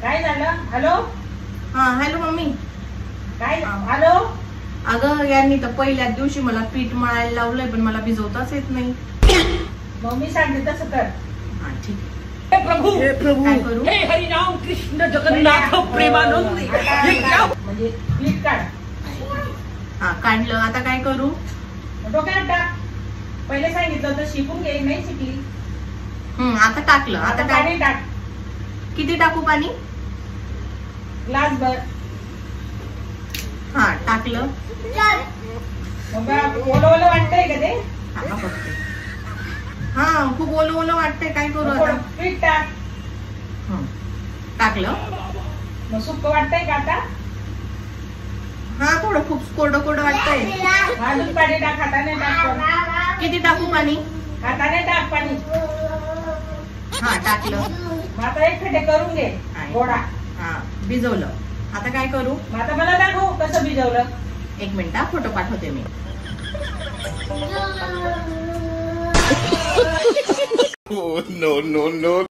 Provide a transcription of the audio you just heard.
काय झालं? हॅलो हा हॅलो मम्मी. काय हॅलो? अगं यांनी तर पहिल्याच दिवशी मला पीठ मळायला लावलंय पण मला भिजवताच येत नाही. मम्मी सांगते तसं कर. हा ठीक आहे. हे प्रभु काय करू? हे हरिनाम कृष्ण जगन्नाथ प्रेमानंद हे क्या म्हणजे पीठ काढ. हा काढलं. आता काय करू? डोक्यात टाक. पहिले सांगितलं तर शिकून घे, नाही शिकली. आता टाकलं. आता काय पाणी टाक. किती टाकू पाणी? ग्लास भर. हा टाकलं. मग ओलं ओलं वाटतंय का ते? हा बघते. हा खूप ओलं ओलं वाटतंय. काय करू आता? पीठ टाक. टाकलं. मग सुक्क वाटतंय का आता? हा थोडं खूप कोरडं कोरडं वाटतंय. अजून पाणी टाक. हाताने टाक. किती टाकू पाणी? हाताने टाक पाणी. हा टाकलं. मग आता एक खड्डे करून घे गोडा. हा भिजवलं. आता काय करू? मग आता मला दाखव कसं भिजवलं. एक मिनिट हा फोटो पाठवते मी. Oh, no, no, no.